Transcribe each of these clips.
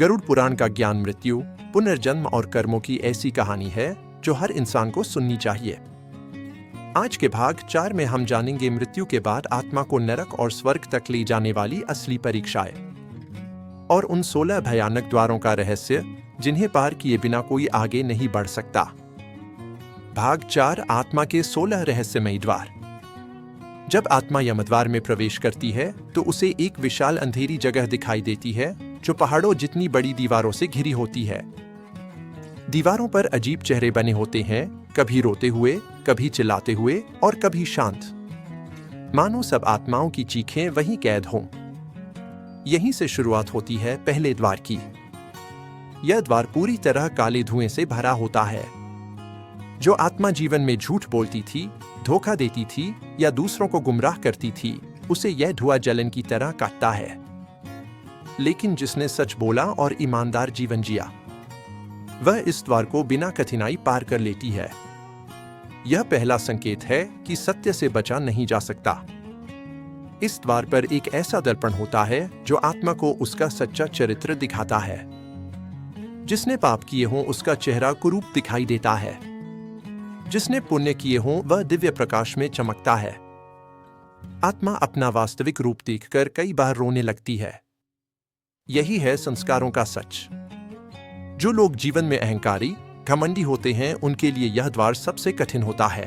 गरुड़ पुराण का ज्ञान मृत्यु, पुनर्जन्म और कर्मों की ऐसी कहानी है जो हर इंसान को सुननी चाहिए। आज के भाग 4 में हम जानेंगे मृत्यु के बाद आत्मा को नरक और स्वर्ग तक ले जाने वाली असली परीक्षाएं और उन 16 भयानक द्वारों का रहस्य जिन्हें पार किए बिना कोई आगे नहीं बढ़ सकता। भाग 4 आत्मा के 16 रहस्यमयी द्वार। जब आत्मा यमद्वार में प्रवेश करती है तो उसे एक विशाल अंधेरी जगह दिखाई देती है जो पहाड़ों जितनी बड़ी दीवारों से घिरी होती है। दीवारों पर अजीब चेहरे बने होते हैं, कभी रोते हुए, कभी चिल्लाते हुए और कभी शांत, मानो सब आत्माओं की चीखें वहीं कैद हों। यहीं से शुरुआत होती है पहले द्वार की। यह द्वार पूरी तरह काले धुएं से भरा होता है। जो आत्मा जीवन में झूठ बोलती थी, धोखा देती थी या दूसरों को गुमराह करती थी, उसे यह धुआं जलन की तरह काटता है। लेकिन जिसने सच बोला और ईमानदार जीवन जिया, वह इस द्वार को बिना कठिनाई पार कर लेती है। यह पहला संकेत है कि सत्य से बचा नहीं जा सकता। इस द्वार पर एक ऐसा दर्पण होता है जो आत्मा को उसका सच्चा चरित्र दिखाता है। जिसने पाप किए हों उसका चेहरा कुरूप दिखाई देता है, जिसने पुण्य किए हों वह दिव्य प्रकाश में चमकता है। आत्मा अपना वास्तविक रूप देखकर कई बार रोने लगती है। यही है संस्कारों का सच। जो लोग जीवन में अहंकारी, घमंडी होते हैं, उनके लिए यह द्वार सबसे कठिन होता है।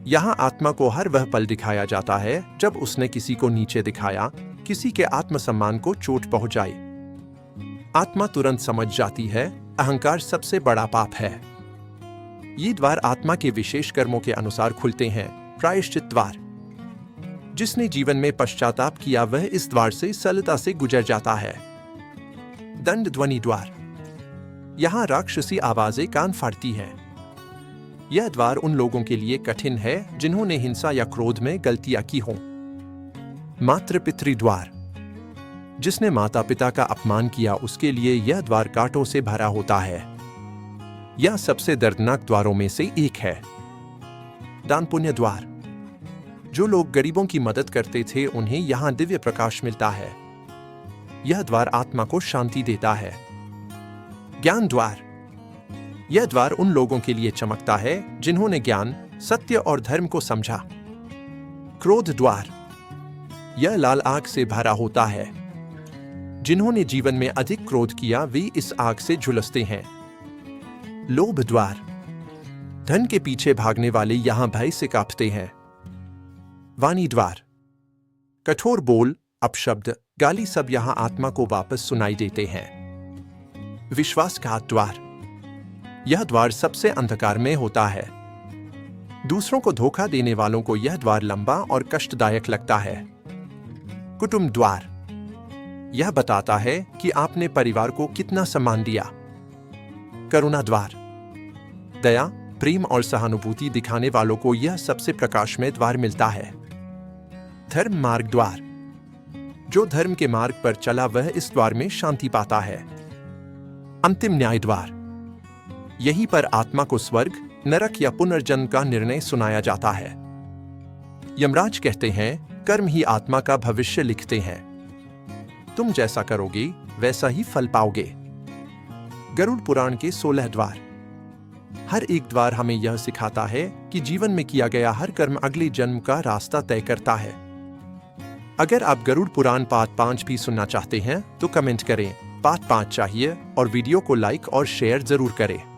यहां आत्मा को हर वह पल दिखाया जाता है जब उसने किसी को नीचे दिखाया, किसी के आत्मसम्मान को चोट पहुंचाई। आत्मा तुरंत समझ जाती है अहंकार सबसे बड़ा पाप है। ये द्वार आत्मा के विशेष कर्मों के अनुसार खुलते हैं। प्रायश्चित द्वार। जिसने जीवन में पश्चाताप किया वह इस द्वार से सरलता से गुजर जाता है। दंड ध्वनि द्वार। यहां राक्षसी आवाजें कान फाड़ती हैं। यह द्वार उन लोगों के लिए कठिन है जिन्होंने हिंसा या क्रोध में गलतियां की हों। मातृ पितृ द्वार। जिसने माता पिता का अपमान किया उसके लिए यह द्वार कांटों से भरा होता है। यह सबसे दर्दनाक द्वारों में से एक है। दान पुण्य द्वार। जो लोग गरीबों की मदद करते थे उन्हें यहां दिव्य प्रकाश मिलता है। यह द्वार आत्मा को शांति देता है। ज्ञान द्वार। यह द्वार उन लोगों के लिए चमकता है जिन्होंने ज्ञान, सत्य और धर्म को समझा। क्रोध द्वार। यह लाल आग से भरा होता है। जिन्होंने जीवन में अधिक क्रोध किया वे इस आग से झुलसते हैं। लोभ द्वार। धन के पीछे भागने वाले यहां भय से कांपते हैं। वाणी द्वार। कठोर बोल, अपशब्द, गाली सब यहां आत्मा को वापस सुनाई देते हैं। विश्वासघात द्वार। यह द्वार सबसे अंधकार में होता है। दूसरों को धोखा देने वालों को यह द्वार लंबा और कष्टदायक लगता है। कुटुंब द्वार। यह बताता है कि आपने परिवार को कितना सम्मान दिया। करुणा द्वार। दया, प्रेम और सहानुभूति दिखाने वालों को यह सबसे प्रकाशमय द्वार मिलता है। धर्म मार्ग द्वार। जो धर्म के मार्ग पर चला वह इस द्वार में शांति पाता है। अंतिम न्याय द्वार। यहीं पर आत्मा को स्वर्ग, नरक या पुनर्जन्म का निर्णय सुनाया जाता है। यमराज कहते हैं, कर्म ही आत्मा का भविष्य लिखते हैं। तुम जैसा करोगे वैसा ही फल पाओगे। गरुड़ पुराण के 16 द्वार। हर एक द्वार हमें यह सिखाता है कि जीवन में किया गया हर कर्म अगले जन्म का रास्ता तय करता है। अगर आप गरुड़ पुराण पार्ट 5 भी सुनना चाहते हैं तो कमेंट करें पार्ट 5 चाहिए और वीडियो को लाइक और शेयर जरूर करें।